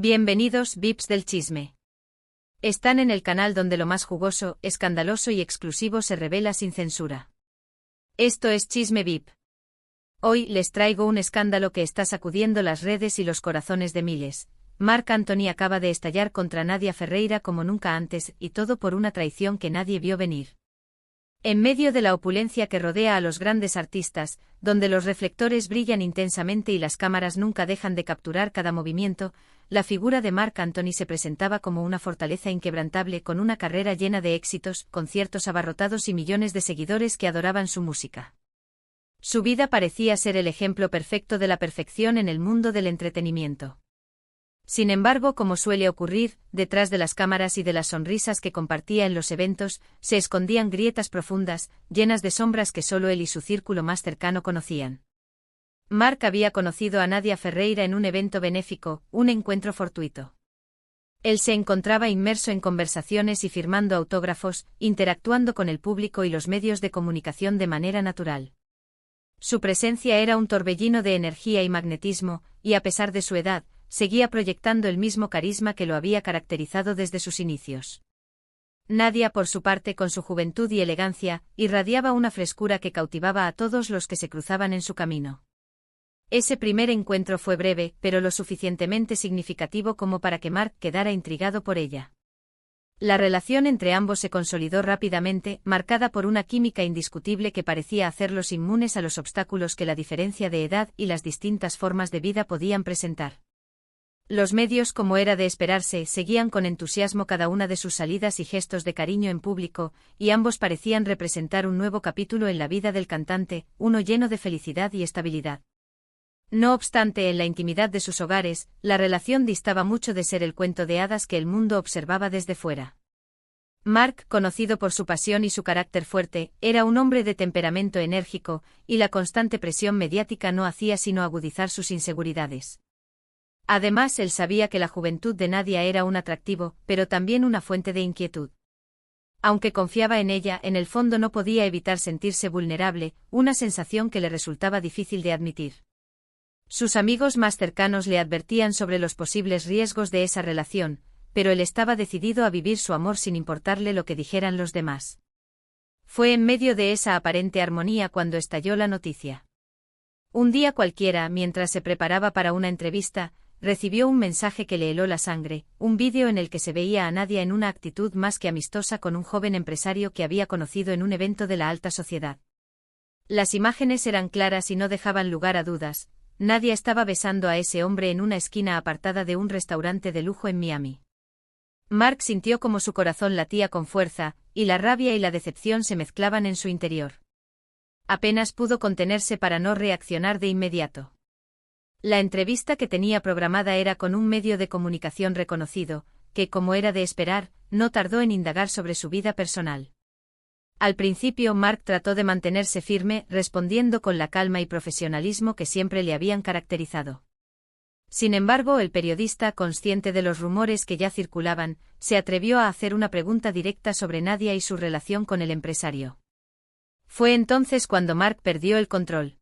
Bienvenidos, VIPs del chisme. Están en el canal donde lo más jugoso, escandaloso y exclusivo se revela sin censura. Esto es Chisme VIP. Hoy les traigo un escándalo que está sacudiendo las redes y los corazones de miles. Marc Anthony acaba de estallar contra Nadia Ferreira como nunca antes, y todo por una traición que nadie vio venir. En medio de la opulencia que rodea a los grandes artistas, donde los reflectores brillan intensamente y las cámaras nunca dejan de capturar cada movimiento, la figura de Marc Anthony se presentaba como una fortaleza inquebrantable con una carrera llena de éxitos, conciertos abarrotados y millones de seguidores que adoraban su música. Su vida parecía ser el ejemplo perfecto de la perfección en el mundo del entretenimiento. Sin embargo, como suele ocurrir, detrás de las cámaras y de las sonrisas que compartía en los eventos, se escondían grietas profundas, llenas de sombras que solo él y su círculo más cercano conocían. Marc había conocido a Nadia Ferreira en un evento benéfico, un encuentro fortuito. Él se encontraba inmerso en conversaciones y firmando autógrafos, interactuando con el público y los medios de comunicación de manera natural. Su presencia era un torbellino de energía y magnetismo, y a pesar de su edad, seguía proyectando el mismo carisma que lo había caracterizado desde sus inicios. Nadia, por su parte, con su juventud y elegancia, irradiaba una frescura que cautivaba a todos los que se cruzaban en su camino. Ese primer encuentro fue breve, pero lo suficientemente significativo como para que Marc quedara intrigado por ella. La relación entre ambos se consolidó rápidamente, marcada por una química indiscutible que parecía hacerlos inmunes a los obstáculos que la diferencia de edad y las distintas formas de vida podían presentar. Los medios, como era de esperarse, seguían con entusiasmo cada una de sus salidas y gestos de cariño en público, y ambos parecían representar un nuevo capítulo en la vida del cantante, uno lleno de felicidad y estabilidad. No obstante, en la intimidad de sus hogares, la relación distaba mucho de ser el cuento de hadas que el mundo observaba desde fuera. Marc, conocido por su pasión y su carácter fuerte, era un hombre de temperamento enérgico, y la constante presión mediática no hacía sino agudizar sus inseguridades. Además, él sabía que la juventud de Nadia era un atractivo, pero también una fuente de inquietud. Aunque confiaba en ella, en el fondo no podía evitar sentirse vulnerable, una sensación que le resultaba difícil de admitir. Sus amigos más cercanos le advertían sobre los posibles riesgos de esa relación, pero él estaba decidido a vivir su amor sin importarle lo que dijeran los demás. Fue en medio de esa aparente armonía cuando estalló la noticia. Un día cualquiera, mientras se preparaba para una entrevista, recibió un mensaje que le heló la sangre, un vídeo en el que se veía a Nadia en una actitud más que amistosa con un joven empresario que había conocido en un evento de la alta sociedad. Las imágenes eran claras y no dejaban lugar a dudas. Nadia estaba besando a ese hombre en una esquina apartada de un restaurante de lujo en Miami. Marc sintió como su corazón latía con fuerza, y la rabia y la decepción se mezclaban en su interior. Apenas pudo contenerse para no reaccionar de inmediato. La entrevista que tenía programada era con un medio de comunicación reconocido, que, como era de esperar, no tardó en indagar sobre su vida personal. Al principio Marc trató de mantenerse firme, respondiendo con la calma y profesionalismo que siempre le habían caracterizado. Sin embargo, el periodista, consciente de los rumores que ya circulaban, se atrevió a hacer una pregunta directa sobre Nadia y su relación con el empresario. Fue entonces cuando Marc perdió el control.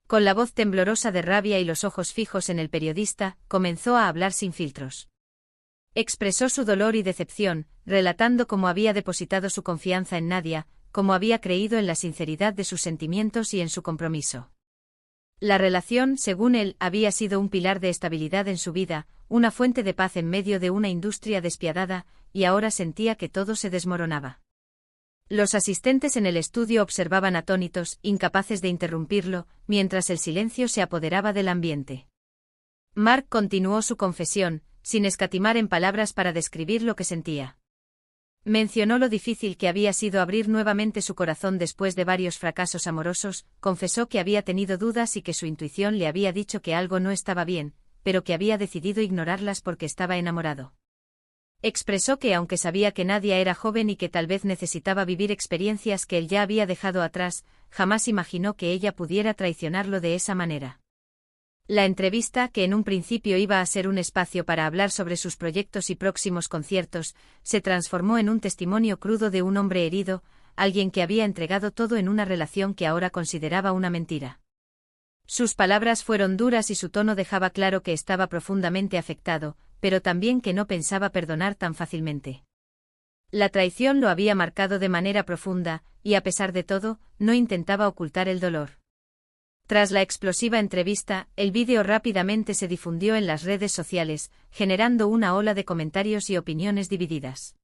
Con la voz temblorosa de rabia y los ojos fijos en el periodista, comenzó a hablar sin filtros. Expresó su dolor y decepción, relatando cómo había depositado su confianza en Nadia, cómo había creído en la sinceridad de sus sentimientos y en su compromiso. La relación, según él, había sido un pilar de estabilidad en su vida, una fuente de paz en medio de una industria despiadada, y ahora sentía que todo se desmoronaba. Los asistentes en el estudio observaban atónitos, incapaces de interrumpirlo, mientras el silencio se apoderaba del ambiente. Marc continuó su confesión, sin escatimar en palabras para describir lo que sentía. Mencionó lo difícil que había sido abrir nuevamente su corazón después de varios fracasos amorosos, confesó que había tenido dudas y que su intuición le había dicho que algo no estaba bien, pero que había decidido ignorarlas porque estaba enamorado. Expresó que aunque sabía que Nadia era joven y que tal vez necesitaba vivir experiencias que él ya había dejado atrás, jamás imaginó que ella pudiera traicionarlo de esa manera. La entrevista, que en un principio iba a ser un espacio para hablar sobre sus proyectos y próximos conciertos, se transformó en un testimonio crudo de un hombre herido, alguien que había entregado todo en una relación que ahora consideraba una mentira. Sus palabras fueron duras y su tono dejaba claro que estaba profundamente afectado, pero también que no pensaba perdonar tan fácilmente. La traición lo había marcado de manera profunda, y a pesar de todo, no intentaba ocultar el dolor. Tras la explosiva entrevista, el vídeo rápidamente se difundió en las redes sociales, generando una ola de comentarios y opiniones divididas.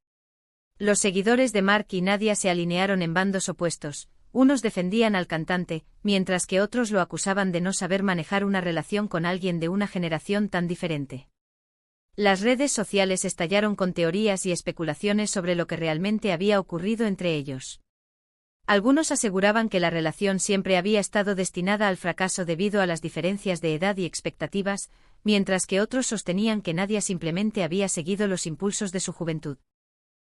Los seguidores de Mark y Nadia se alinearon en bandos opuestos, unos defendían al cantante, mientras que otros lo acusaban de no saber manejar una relación con alguien de una generación tan diferente. Las redes sociales estallaron con teorías y especulaciones sobre lo que realmente había ocurrido entre ellos. Algunos aseguraban que la relación siempre había estado destinada al fracaso debido a las diferencias de edad y expectativas, mientras que otros sostenían que Nadia simplemente había seguido los impulsos de su juventud.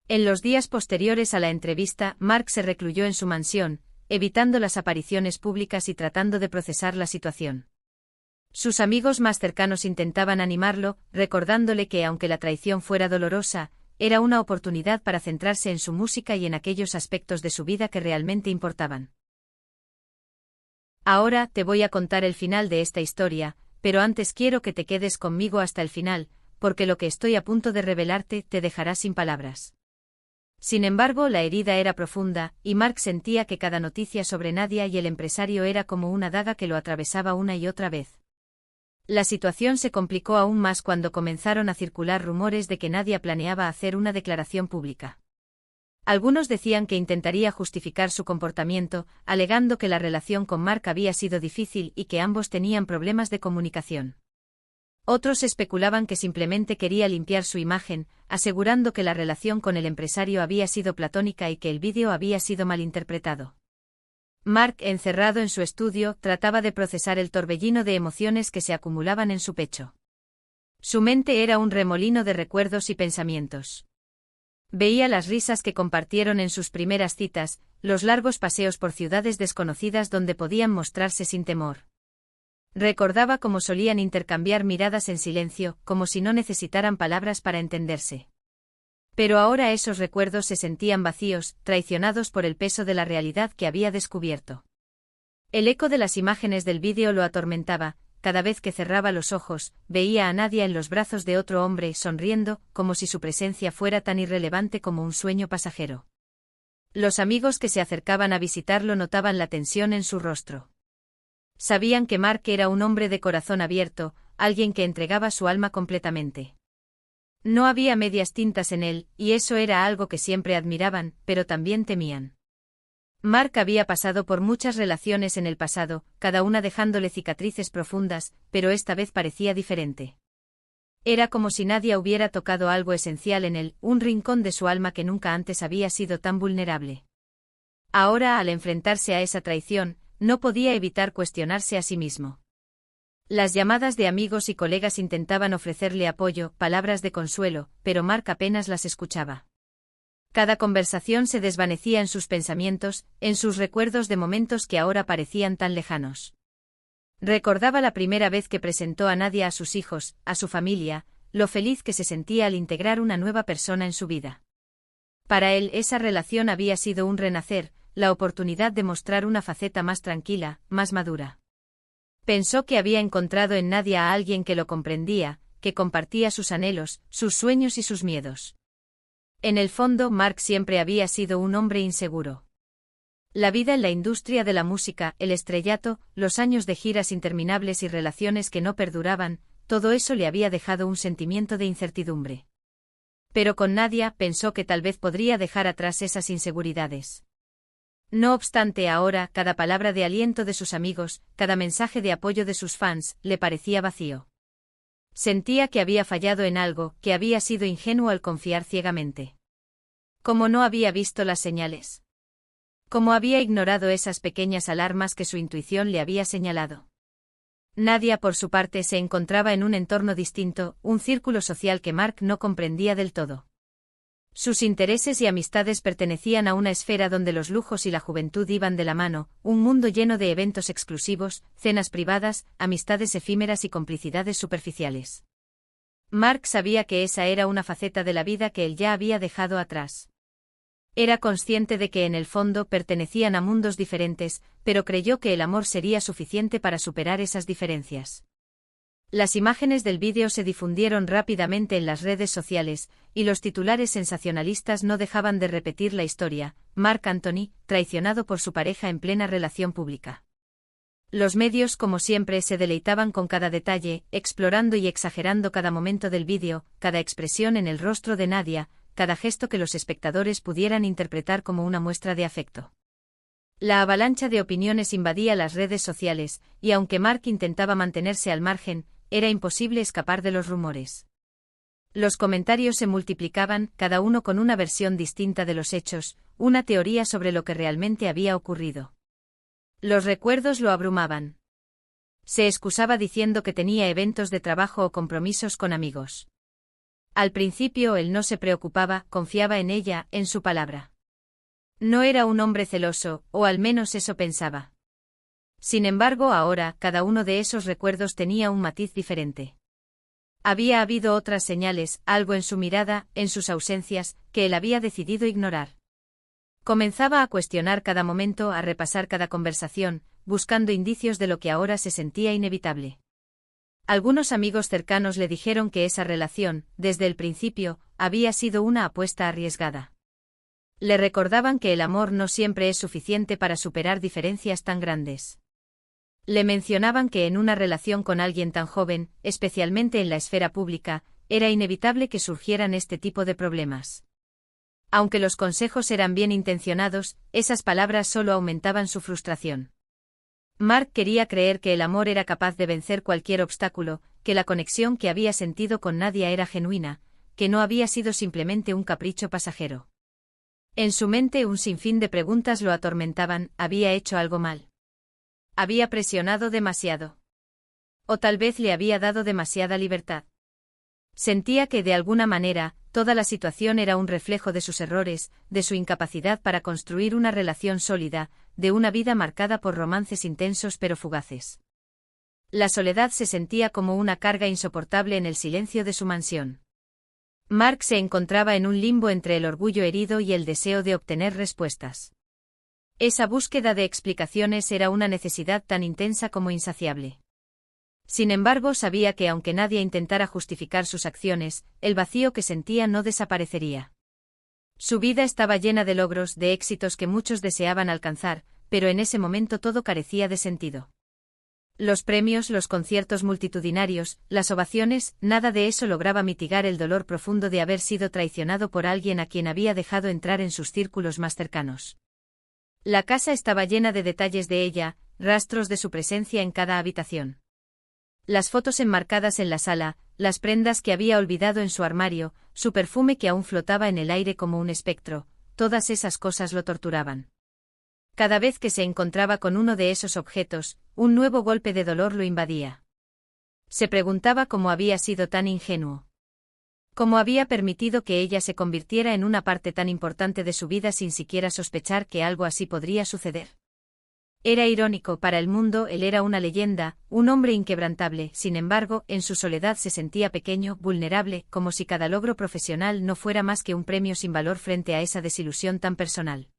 En los días posteriores a la entrevista, Mark se recluyó en su mansión, evitando las apariciones públicas y tratando de procesar la situación. Sus amigos más cercanos intentaban animarlo, recordándole que aunque la traición fuera dolorosa, era una oportunidad para centrarse en su música y en aquellos aspectos de su vida que realmente importaban. Ahora te voy a contar el final de esta historia, pero antes quiero que te quedes conmigo hasta el final, porque lo que estoy a punto de revelarte te dejará sin palabras. Sin embargo, la herida era profunda, y Mark sentía que cada noticia sobre Nadia y el empresario era como una daga que lo atravesaba una y otra vez. La situación se complicó aún más cuando comenzaron a circular rumores de que Nadia planeaba hacer una declaración pública. Algunos decían que intentaría justificar su comportamiento, alegando que la relación con Mark había sido difícil y que ambos tenían problemas de comunicación. Otros especulaban que simplemente quería limpiar su imagen, asegurando que la relación con el empresario había sido platónica y que el vídeo había sido malinterpretado. Mark, encerrado en su estudio, trataba de procesar el torbellino de emociones que se acumulaban en su pecho. Su mente era un remolino de recuerdos y pensamientos. Veía las risas que compartieron en sus primeras citas, los largos paseos por ciudades desconocidas donde podían mostrarse sin temor. Recordaba cómo solían intercambiar miradas en silencio, como si no necesitaran palabras para entenderse. Pero ahora esos recuerdos se sentían vacíos, traicionados por el peso de la realidad que había descubierto. El eco de las imágenes del vídeo lo atormentaba, cada vez que cerraba los ojos, veía a Nadia en los brazos de otro hombre sonriendo, como si su presencia fuera tan irrelevante como un sueño pasajero. Los amigos que se acercaban a visitarlo notaban la tensión en su rostro. Sabían que Mark era un hombre de corazón abierto, alguien que entregaba su alma completamente. No había medias tintas en él, y eso era algo que siempre admiraban, pero también temían. Mark había pasado por muchas relaciones en el pasado, cada una dejándole cicatrices profundas, pero esta vez parecía diferente. Era como si Nadia hubiera tocado algo esencial en él, un rincón de su alma que nunca antes había sido tan vulnerable. Ahora, al enfrentarse a esa traición, no podía evitar cuestionarse a sí mismo. Las llamadas de amigos y colegas intentaban ofrecerle apoyo, palabras de consuelo, pero Mark apenas las escuchaba. Cada conversación se desvanecía en sus pensamientos, en sus recuerdos de momentos que ahora parecían tan lejanos. Recordaba la primera vez que presentó a Nadia a sus hijos, a su familia, lo feliz que se sentía al integrar una nueva persona en su vida. Para él esa relación había sido un renacer, la oportunidad de mostrar una faceta más tranquila, más madura. Pensó que había encontrado en Nadia a alguien que lo comprendía, que compartía sus anhelos, sus sueños y sus miedos. En el fondo, Mark siempre había sido un hombre inseguro. La vida en la industria de la música, el estrellato, los años de giras interminables y relaciones que no perduraban, todo eso le había dejado un sentimiento de incertidumbre. Pero con Nadia pensó que tal vez podría dejar atrás esas inseguridades. No obstante, ahora, cada palabra de aliento de sus amigos, cada mensaje de apoyo de sus fans, le parecía vacío. Sentía que había fallado en algo, que había sido ingenuo al confiar ciegamente. Como no había visto las señales. Como había ignorado esas pequeñas alarmas que su intuición le había señalado. Nadia, por su parte, se encontraba en un entorno distinto, un círculo social que Mark no comprendía del todo. Sus intereses y amistades pertenecían a una esfera donde los lujos y la juventud iban de la mano, un mundo lleno de eventos exclusivos, cenas privadas, amistades efímeras y complicidades superficiales. Mark sabía que esa era una faceta de la vida que él ya había dejado atrás. Era consciente de que en el fondo pertenecían a mundos diferentes, pero creyó que el amor sería suficiente para superar esas diferencias. Las imágenes del vídeo se difundieron rápidamente en las redes sociales, y los titulares sensacionalistas no dejaban de repetir la historia: Marc Anthony, traicionado por su pareja en plena relación pública. Los medios, como siempre, se deleitaban con cada detalle, explorando y exagerando cada momento del vídeo, cada expresión en el rostro de Nadia, cada gesto que los espectadores pudieran interpretar como una muestra de afecto. La avalancha de opiniones invadía las redes sociales, y aunque Marc intentaba mantenerse al margen, era imposible escapar de los rumores. Los comentarios se multiplicaban, cada uno con una versión distinta de los hechos, una teoría sobre lo que realmente había ocurrido. Los recuerdos lo abrumaban. Se excusaba diciendo que tenía eventos de trabajo o compromisos con amigos. Al principio él no se preocupaba, confiaba en ella, en su palabra. No era un hombre celoso, o al menos eso pensaba. Sin embargo, ahora, cada uno de esos recuerdos tenía un matiz diferente. Había habido otras señales, algo en su mirada, en sus ausencias, que él había decidido ignorar. Comenzaba a cuestionar cada momento, a repasar cada conversación, buscando indicios de lo que ahora se sentía inevitable. Algunos amigos cercanos le dijeron que esa relación, desde el principio, había sido una apuesta arriesgada. Le recordaban que el amor no siempre es suficiente para superar diferencias tan grandes. Le mencionaban que en una relación con alguien tan joven, especialmente en la esfera pública, era inevitable que surgieran este tipo de problemas. Aunque los consejos eran bien intencionados, esas palabras solo aumentaban su frustración. Marc quería creer que el amor era capaz de vencer cualquier obstáculo, que la conexión que había sentido con Nadia era genuina, que no había sido simplemente un capricho pasajero. En su mente un sinfín de preguntas lo atormentaban: ¿había hecho algo mal? ¿Había presionado demasiado? ¿O tal vez le había dado demasiada libertad? Sentía que, de alguna manera, toda la situación era un reflejo de sus errores, de su incapacidad para construir una relación sólida, de una vida marcada por romances intensos pero fugaces. La soledad se sentía como una carga insoportable en el silencio de su mansión. Marc se encontraba en un limbo entre el orgullo herido y el deseo de obtener respuestas. Esa búsqueda de explicaciones era una necesidad tan intensa como insaciable. Sin embargo, sabía que aunque nadie intentara justificar sus acciones, el vacío que sentía no desaparecería. Su vida estaba llena de logros, de éxitos que muchos deseaban alcanzar, pero en ese momento todo carecía de sentido. Los premios, los conciertos multitudinarios, las ovaciones, nada de eso lograba mitigar el dolor profundo de haber sido traicionado por alguien a quien había dejado entrar en sus círculos más cercanos. La casa estaba llena de detalles de ella, rastros de su presencia en cada habitación. Las fotos enmarcadas en la sala, las prendas que había olvidado en su armario, su perfume que aún flotaba en el aire como un espectro, todas esas cosas lo torturaban. Cada vez que se encontraba con uno de esos objetos, un nuevo golpe de dolor lo invadía. Se preguntaba cómo había sido tan ingenuo. Cómo había permitido que ella se convirtiera en una parte tan importante de su vida sin siquiera sospechar que algo así podría suceder. Era irónico, para el mundo él era una leyenda, un hombre inquebrantable, sin embargo, en su soledad se sentía pequeño, vulnerable, como si cada logro profesional no fuera más que un premio sin valor frente a esa desilusión tan personal.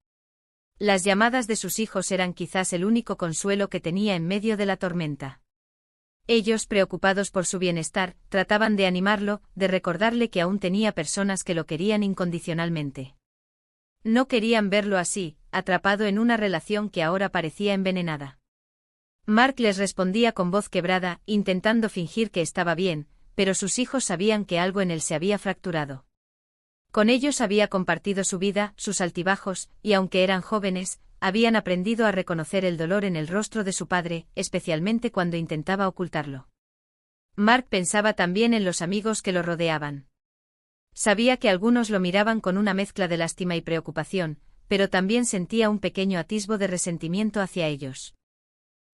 Las llamadas de sus hijos eran quizás el único consuelo que tenía en medio de la tormenta. Ellos, preocupados por su bienestar, trataban de animarlo, de recordarle que aún tenía personas que lo querían incondicionalmente. No querían verlo así, atrapado en una relación que ahora parecía envenenada. Marc les respondía con voz quebrada, intentando fingir que estaba bien, pero sus hijos sabían que algo en él se había fracturado. Con ellos había compartido su vida, sus altibajos, y aunque eran jóvenes, habían aprendido a reconocer el dolor en el rostro de su padre, especialmente cuando intentaba ocultarlo. Marc pensaba también en los amigos que lo rodeaban. Sabía que algunos lo miraban con una mezcla de lástima y preocupación, pero también sentía un pequeño atisbo de resentimiento hacia ellos.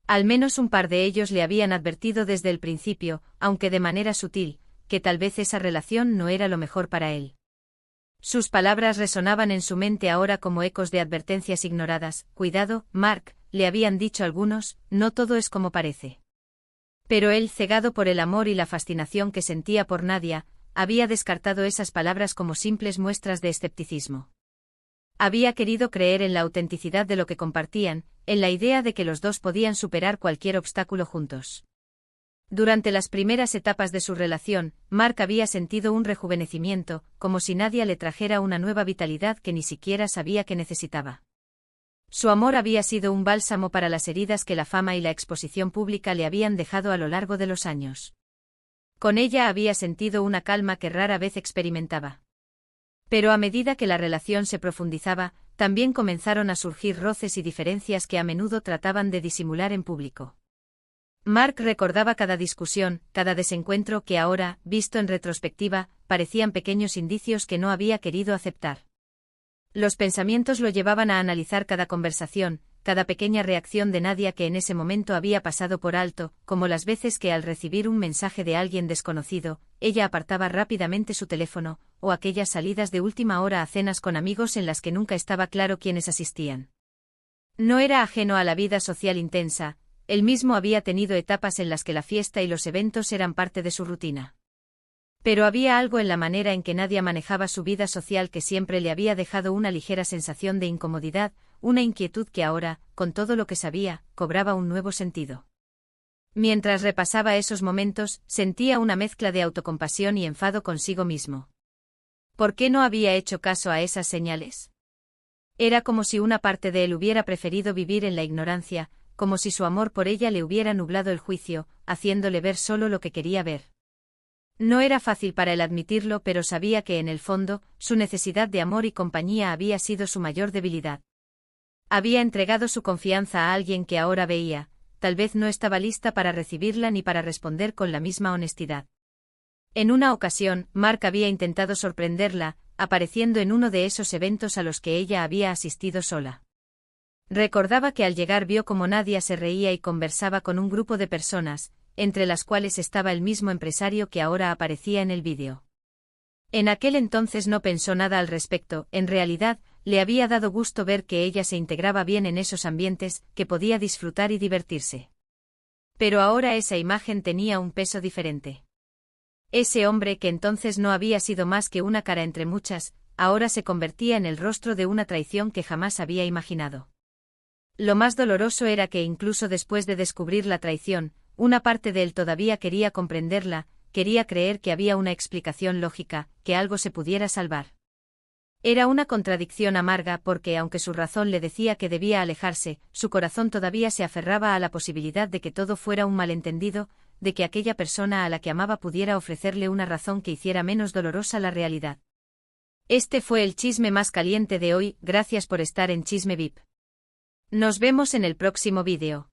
Al menos un par de ellos le habían advertido desde el principio, aunque de manera sutil, que tal vez esa relación no era lo mejor para él. Sus palabras resonaban en su mente ahora como ecos de advertencias ignoradas. Cuidado, Marc, le habían dicho algunos, no todo es como parece. Pero él, cegado por el amor y la fascinación que sentía por Nadia, había descartado esas palabras como simples muestras de escepticismo. Había querido creer en la autenticidad de lo que compartían, en la idea de que los dos podían superar cualquier obstáculo juntos. Durante las primeras etapas de su relación, Mark había sentido un rejuvenecimiento, como si Nadia le trajera una nueva vitalidad que ni siquiera sabía que necesitaba. Su amor había sido un bálsamo para las heridas que la fama y la exposición pública le habían dejado a lo largo de los años. Con ella había sentido una calma que rara vez experimentaba. Pero a medida que la relación se profundizaba, también comenzaron a surgir roces y diferencias que a menudo trataban de disimular en público. Mark recordaba cada discusión, cada desencuentro que ahora, visto en retrospectiva, parecían pequeños indicios que no había querido aceptar. Los pensamientos lo llevaban a analizar cada conversación, cada pequeña reacción de Nadia que en ese momento había pasado por alto, como las veces que al recibir un mensaje de alguien desconocido, ella apartaba rápidamente su teléfono, o aquellas salidas de última hora a cenas con amigos en las que nunca estaba claro quiénes asistían. No era ajeno a la vida social intensa, él mismo había tenido etapas en las que la fiesta y los eventos eran parte de su rutina. Pero había algo en la manera en que Nadia manejaba su vida social que siempre le había dejado una ligera sensación de incomodidad, una inquietud que ahora, con todo lo que sabía, cobraba un nuevo sentido. Mientras repasaba esos momentos, sentía una mezcla de autocompasión y enfado consigo mismo. ¿Por qué no había hecho caso a esas señales? Era como si una parte de él hubiera preferido vivir en la ignorancia, como si su amor por ella le hubiera nublado el juicio, haciéndole ver solo lo que quería ver. No era fácil para él admitirlo, pero sabía que en el fondo, su necesidad de amor y compañía había sido su mayor debilidad. Había entregado su confianza a alguien que ahora veía, tal vez no estaba lista para recibirla ni para responder con la misma honestidad. En una ocasión, Mark había intentado sorprenderla, apareciendo en uno de esos eventos a los que ella había asistido sola. Recordaba que al llegar vio cómo Nadia se reía y conversaba con un grupo de personas, entre las cuales estaba el mismo empresario que ahora aparecía en el vídeo. En aquel entonces no pensó nada al respecto, en realidad, le había dado gusto ver que ella se integraba bien en esos ambientes, que podía disfrutar y divertirse. Pero ahora esa imagen tenía un peso diferente. Ese hombre que entonces no había sido más que una cara entre muchas, ahora se convertía en el rostro de una traición que jamás había imaginado. Lo más doloroso era que incluso después de descubrir la traición, una parte de él todavía quería comprenderla, quería creer que había una explicación lógica, que algo se pudiera salvar. Era una contradicción amarga porque aunque su razón le decía que debía alejarse, su corazón todavía se aferraba a la posibilidad de que todo fuera un malentendido, de que aquella persona a la que amaba pudiera ofrecerle una razón que hiciera menos dolorosa la realidad. Este fue el chisme más caliente de hoy, gracias por estar en Chisme VIP. Nos vemos en el próximo vídeo.